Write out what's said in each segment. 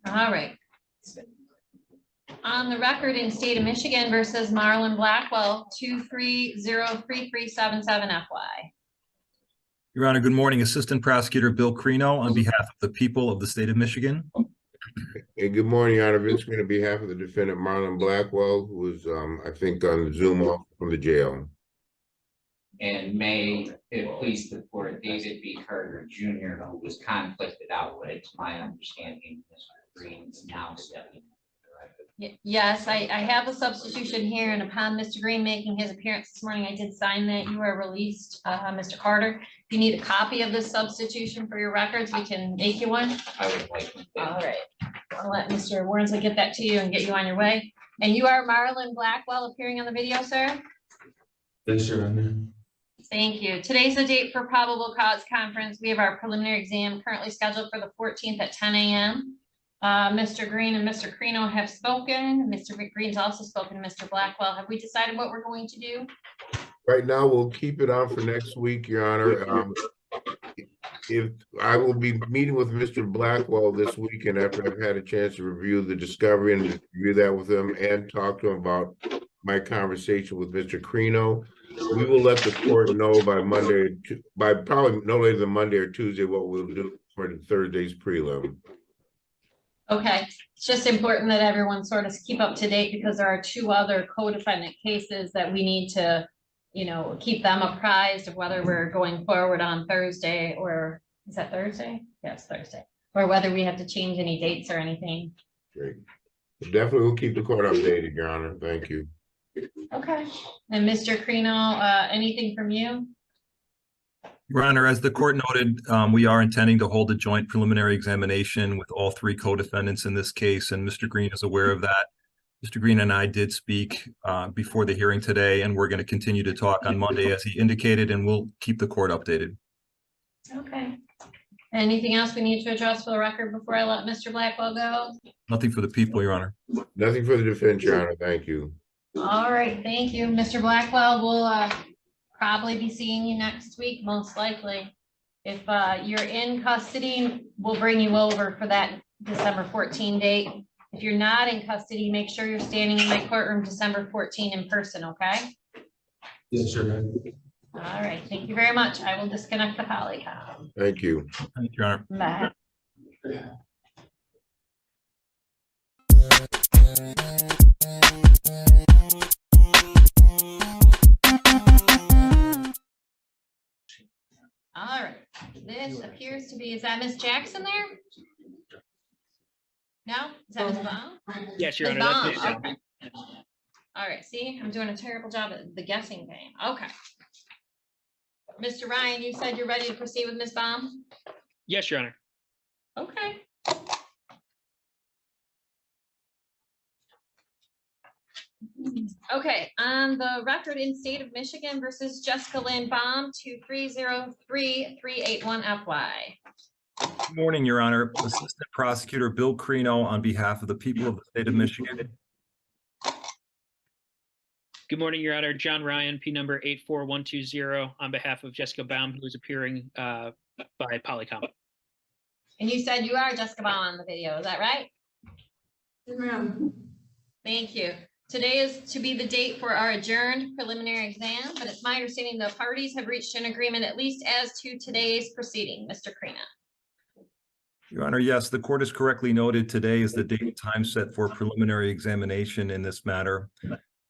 All right. On the record in state of Michigan versus Marlon Blackwell, 2303377 FY. Your Honor, good morning. Assistant Prosecutor Bill Crino on behalf of the people of the state of Michigan. Hey, good morning, Your Honor. Vince Green on behalf of the defendant Marlon Blackwell, who was, I think, on Zoom off from the jail. And may it please the court, David B. Carter Jr., who was conflicted out, but it's my understanding Mr. Green is now stepping. Yes, I have a substitution here, and upon Mr. Green making his appearance this morning, I did sign that you are released, Mr. Carter. If you need a copy of this substitution for your records, we can make you one. I would like to. All right. I'll let Mr. Wormsley get that to you and get you on your way. And you are Marlon Blackwell appearing on the video, sir? Yes, Your Honor. Thank you. Today's the date for probable cause conference. We have our preliminary exam currently scheduled for the 14th at 10 a.m. Mr. Green and Mr. Crino have spoken. Mr. Green's also spoken to Mr. Blackwell. Have we decided what we're going to do? Right now, we'll keep it on for next week, Your Honor. If I will be meeting with Mr. Blackwell this weekend after I've had a chance to review the discovery and review that with him and talk to him about my conversation with Mr. Crino. We will let the court know by Monday, by probably no later than Monday or Tuesday, what we'll do for the Thursday's prelim. Okay, it's just important that everyone sort of keep up to date because there are two other co-defendant cases that we need to, you know, keep them apprised of whether we're going forward on Thursday, or is that Thursday? Yes, Thursday. Or whether we have to change any dates or anything. Great. Definitely will keep the court updated, Your Honor. Thank you. Okay. And Mr. Crino, anything from you? Your Honor, as the court noted, we are intending to hold a joint preliminary examination with all three co-defendants in this case, and Mr. Green is aware of that. Mr. Green and I did speak before the hearing today, and we're going to continue to talk on Monday as he indicated, and we'll keep the court updated. Okay. Anything else we need to address for the record before I let Mr. Blackwell go? Nothing for the people, Your Honor. Nothing for the defense, Your Honor. Thank you. All right, thank you. Mr. Blackwell, we'll probably be seeing you next week, most likely. If you're in custody, we'll bring you over for that December 14 date. If you're not in custody, make sure you're standing in my courtroom December 14 in person, okay? Yes, sir. All right, thank you very much. I will disconnect the polycom. Thank you. Thank you, Your Honor. Bye. All right, this appears to be, is that Miss Jackson there? No, is that Miss Baum? Yes, Your Miss Honor. Baum, okay. All right, see, I'm doing a terrible job at the guessing game. Okay. Mr. Ryan, you said you're ready to proceed with Miss Baum? Yes, Your Honor. Okay. Okay, on the record in state of Michigan versus Jessica Lynn Baum, 2303381 FY. Good morning, Your Honor. Assistant Prosecutor Bill Crino on behalf of the people of the state of Michigan. Good morning, Your Honor. John Ryan, P number 84120, on behalf of Jessica Baum, who is appearing by Polycom. And you said you are Jessica Baum on the video, is that right? Yes, ma'am. Thank you. Today is to be the date for our adjourned preliminary exam, but it's my understanding the parties have reached an agreement at least as to today's proceeding. Mr. Crino. Your Honor, yes, the court has correctly noted today is the date and time set for preliminary examination in this matter.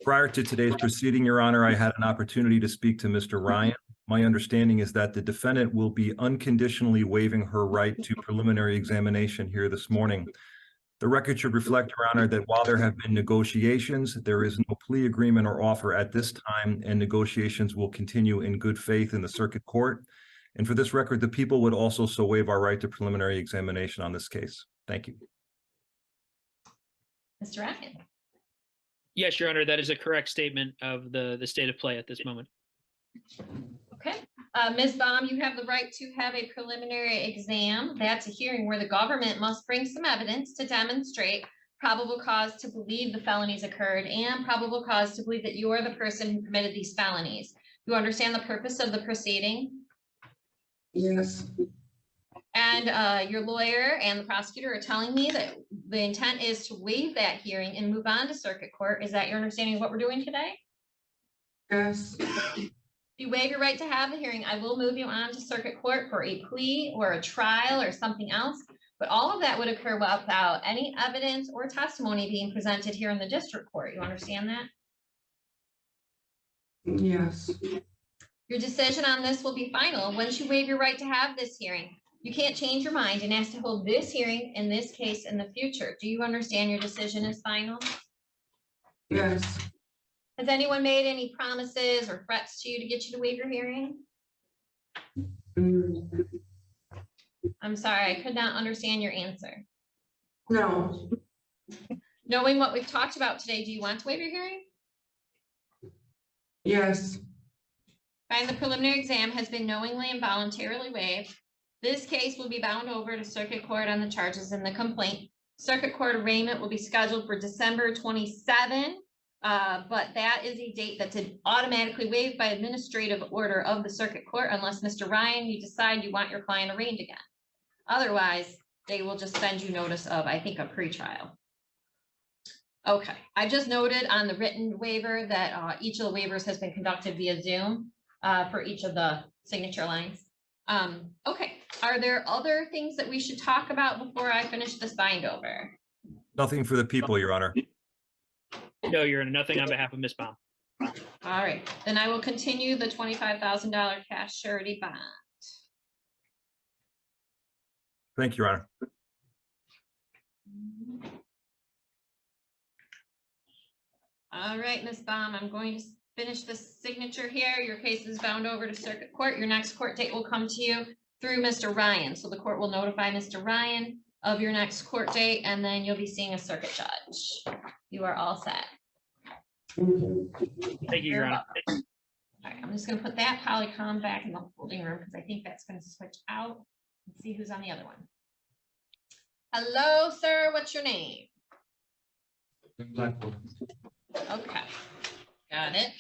Prior to today's proceeding, Your Honor, I had an opportunity to speak to Mr. Ryan. My understanding is that the defendant will be unconditionally waiving her right to preliminary examination here this morning. The record should reflect, Your Honor, that while there have been negotiations, there is no plea agreement or offer at this time, and negotiations will continue in good faith in the circuit court. And for this record, the people would also so waive our right to preliminary examination on this case. Thank you. Mr. Ryan. Yes, Your Honor, that is a correct statement of the state of play at this moment. Okay, Ms. Baum, you have the right to have a preliminary exam. That's a hearing where the government must bring some evidence to demonstrate probable cause to believe the felonies occurred and probable cause to believe that you are the person who committed these felonies. You understand the purpose of the proceeding? Yes. And your lawyer and the prosecutor are telling me that the intent is to waive that hearing and move on to circuit court. Is that your understanding of what we're doing today? Yes. If you waive your right to have the hearing, I will move you on to circuit court for a plea or a trial or something else. But all of that would occur without any evidence or testimony being presented here in the district court. You understand that? Yes. Your decision on this will be final once you waive your right to have this hearing. You can't change your mind and ask to hold this hearing in this case in the future. Do you understand your decision is final? Yes. Has anyone made any promises or threats to you to get you to waive your hearing? Mm, I'm sorry, I could not understand your answer. no. Knowing what we've talked about today, do you want to waive your hearing? Yes. Fine, the preliminary exam has been knowingly and voluntarily waived. This case will be bound over to circuit court on the charges in the complaint. Circuit court arraignment will be scheduled for December 27, but that is a date that's automatically waived by administrative order of the circuit court unless, Mr. Ryan, you decide you want your client arraigned again. Otherwise, they will just send you notice of, I think, a pretrial. Okay, I just noted on the written waiver that each of the waivers has been conducted via Zoom for each of the signature lines. Okay, are there other things that we should talk about before I finish this bind over? Nothing for the people, Your Honor. No, Your Honor, nothing on behalf of Ms. Baum. All right, then I will continue the $25,000 cash surety bond. Thank you, Your Honor. All right, Ms. Baum, I'm going to finish this signature here. Your case is bound over to circuit court. Your next court date will come to you through Mr. Ryan. So the court will notify Mr. Ryan of your next court date, and then you'll be seeing a circuit judge. You are all set. Thank you, Your Honor. All right, I'm just gonna put that Polycom back in the holding room because I think that's gonna switch out. Let's see who's on the other one. Hello, sir. What's your name? Blackwood. Okay, got it.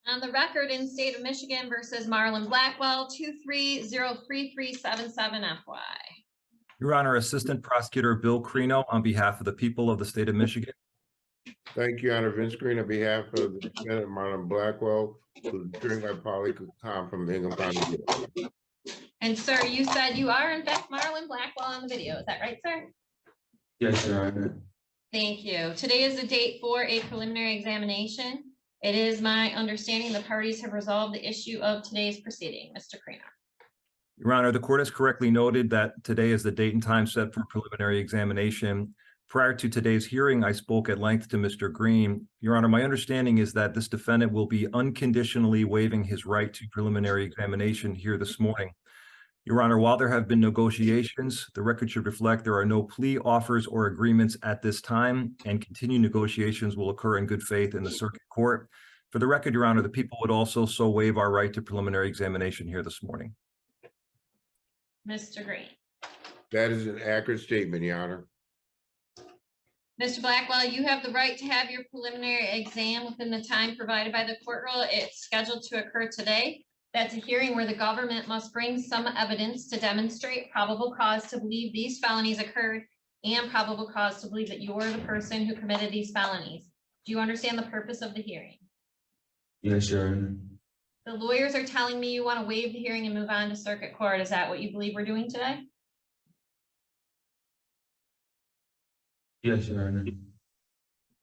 On the record in state of Michigan versus Marlon Blackwell, 2303377 FY. Your Honor, Assistant Prosecutor Bill Crino on behalf of the people of the state of Michigan. Thank you, Your Honor. Vince Green, on behalf of the defendant Marlon Blackwell, who is appearing by Polycom from Hingham County. And sir, you said you are in fact Marlon Blackwell on the video. Is that right, sir? Yes, Your Honor. Thank you. Today is the date for a preliminary examination. It is my understanding the parties have resolved the issue of today's proceeding. Mr. Crino. Your Honor, the court has correctly noted that today is the date and time set for preliminary examination. Prior to today's hearing, I spoke at length to Mr. Green. Your Honor, my understanding is that this defendant will be unconditionally waiving his right to preliminary examination here this morning. Your Honor, while there have been negotiations, the record should reflect there are no plea offers or agreements at this time, and continued negotiations will occur in good faith in the circuit court. For the record, Your Honor, the people would also so waive our right to preliminary examination here this morning. Mr. Green. That is an accurate statement, Your Honor. Mr. Blackwell, you have the right to have your preliminary exam within the time provided by the court rule. It's scheduled to occur today. That's a hearing where the government must bring some evidence to demonstrate probable cause to believe these felonies occurred and probable cause to believe that you're the person who committed these felonies. Do you understand the purpose of the hearing? Yes, Your Honor. The lawyers are telling me you want to waive the hearing and move on to circuit court. Is that what you believe we're doing today? Yes, Your Honor.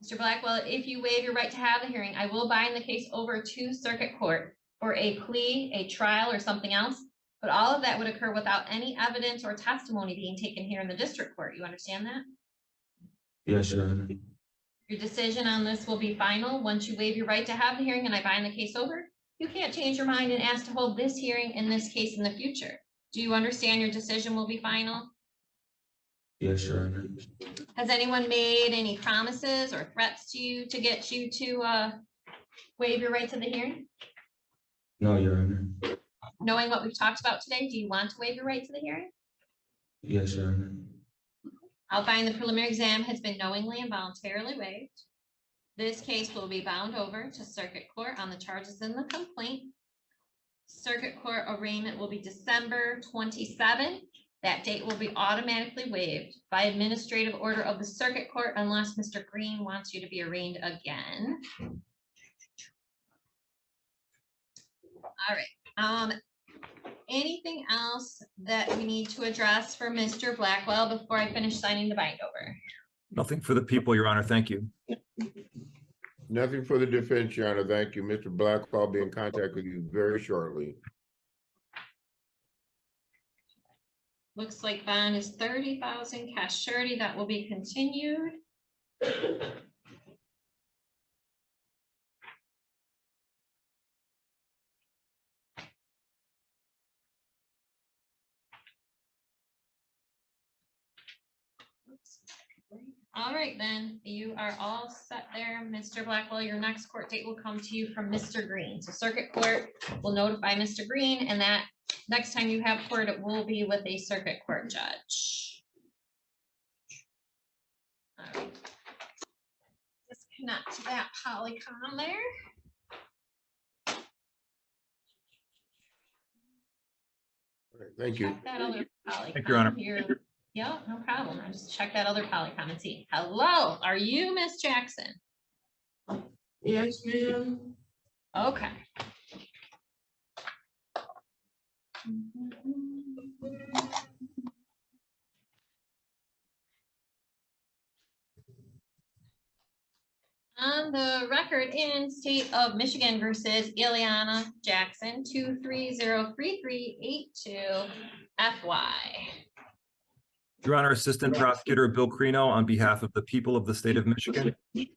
Mr. Blackwell, if you waive your right to have the hearing, I will bind the case over to circuit court for a plea, a trial, or something else. But all of that would occur without any evidence or testimony being taken here in the district court. You understand that? Yes, Your Honor. Your decision on this will be final. Once you waive your right to have the hearing and I bind the case over, you can't change your mind and ask to hold this hearing in this case in the future. Do you understand your decision will be final? Yes, Your Honor. Has anyone made any promises or threats to you to get you to waive your right to the hearing? No, Your Honor. Knowing what we've talked about today, do you want to waive your right to the hearing? Yes, Your Honor. I'll find the preliminary exam has been knowingly and voluntarily waived. This case will be bound over to circuit court on the charges in the complaint. Circuit court arraignment will be December 27th. That date will be automatically waived by administrative order of the circuit court unless Mr. Green wants you to be arraigned again. All right. Anything else that we need to address for Mr. Blackwell before I finish signing the bind over? Nothing for the people, Your Honor. Thank you. Nothing for the defense, Your Honor. Thank you. Mr. Blackwell will be in contact with you very shortly. Looks like bond is 30,000, cash surety, that will be continued. All right, then, you are all set there, Mr. Blackwell. Your next court date will come to you from Mr. Green. So circuit court will notify Mr. Green, and that next time you have court, it will be with a circuit court judge. All right. Disconnect that Polycom there. All right, thank you. Check that other Thank you, Your Honor. Polycom here. Yeah, no problem. I just check that other Polycom and see. Hello, are you Miss Jackson? Yes, ma'am. Okay. On the record in State of Michigan versus Ileana Jackson, 2303382 FY. Your Honor, Assistant Prosecutor Bill Crino, on behalf of the people of the state of Michigan. Good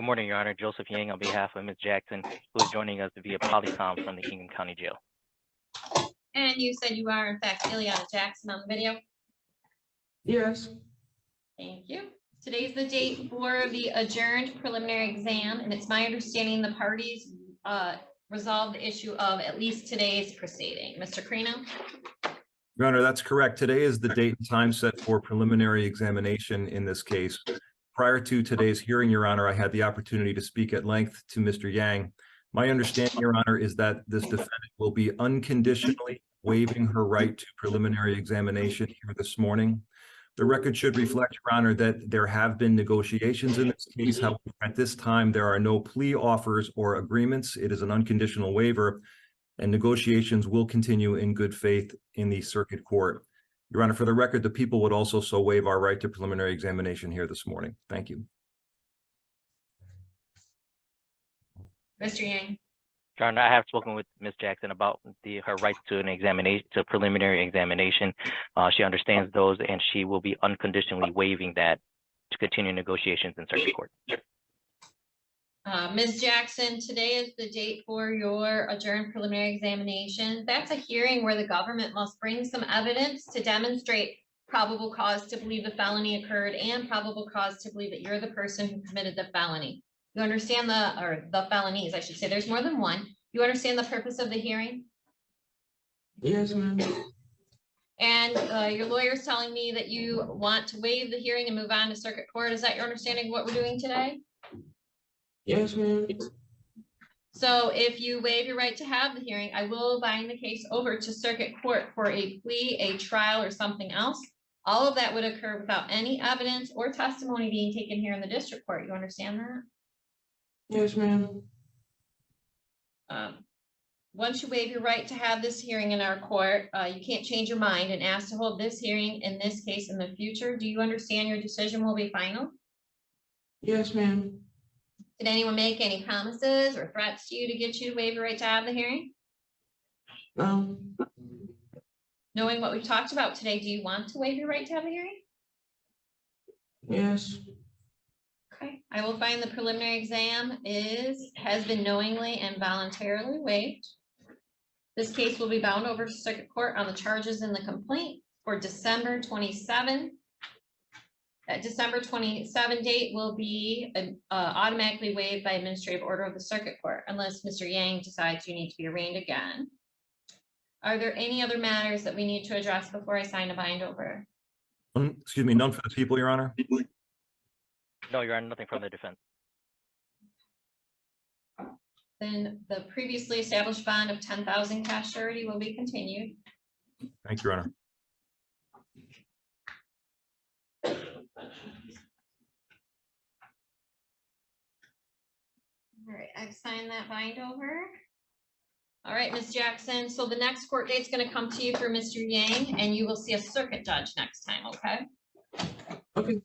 morning, Your Honor. Joseph Yang on behalf of Ms. Jackson, who is joining us via Polycom from the Kingman County Jail. And you said you are in fact Ileana Jackson on the video. Yes. Thank you. Today's the date for the adjourned preliminary exam, and it's my understanding the parties resolved the issue of at least today's proceeding. Mr. Crino? Your Honor, that's correct. Today is the date and time set for preliminary examination in this case. Prior to today's hearing, Your Honor, I had the opportunity to speak at length to Mr. Yang. My understanding, Your Honor, is that this defendant will be unconditionally waiving her right to preliminary examination here this morning. The record should reflect, Your Honor, that there have been negotiations in this case. However, at this time, there are no plea offers or agreements. It is an unconditional waiver, and negotiations will continue in good faith in the circuit court. Your Honor, for the record, the people would also so waive our right to preliminary examination here this morning. Thank you. Mr. Yang? Your Honor, I have spoken with Ms. Jackson about her rights to an examination, to preliminary examination. She understands those, and she will be unconditionally waiving that to continue negotiations in circuit court. Ms. Jackson, today is the date for your adjourned preliminary examination. That's a hearing where the government must bring some evidence to demonstrate probable cause to believe the felony occurred and probable cause to believe that you're the person who committed the felony. You understand the felonies, I should say. There's more than one. You understand the purpose of the hearing? Yes, ma'am. And your lawyer's telling me that you want to waive the hearing and move on to circuit court. Is that your understanding of what we're doing today? Yes, ma'am. So if you waive your right to have the hearing, I will bind the case over to circuit court for a plea, a trial, or something else. All of that would occur without any evidence or testimony being taken here in the district court. You understand that? Yes, ma'am. Once you waive your right to have this hearing in our court, you can't change your mind and ask to hold this hearing in this case in the future. Do you understand your decision will be final? Yes, ma'am. Did anyone make any promises or threats to you to get you to waive your right to have the hearing? No. Knowing what we've talked about today, do you want to waive your right to have the hearing? Yes. Okay, I will find the preliminary exam has been knowingly and voluntarily waived. This case will be bound over to circuit court on the charges in the complaint for December 27th. That December 27 date will be automatically waived by administrative order of the circuit court unless Mr. Yang decides you need to be arraigned again. Are there any other matters that we need to address before I sign a bind over? Excuse me, none for the people, Your Honor. No, Your Honor, nothing from the defense. Then the previously established bond of 10,000 cash surety will be continued. Thank you, Your Honor. All right, I've signed that bind over. All right, Ms. Jackson, so the next court date's gonna come to you for Mr. Yang, and you will see a circuit judge next time, okay? Okay.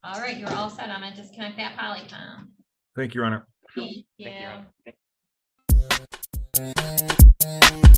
All right, you're all set. I'm gonna disconnect that polycom. Thank you, Your Honor. Thank Thank you, Your you. Honor.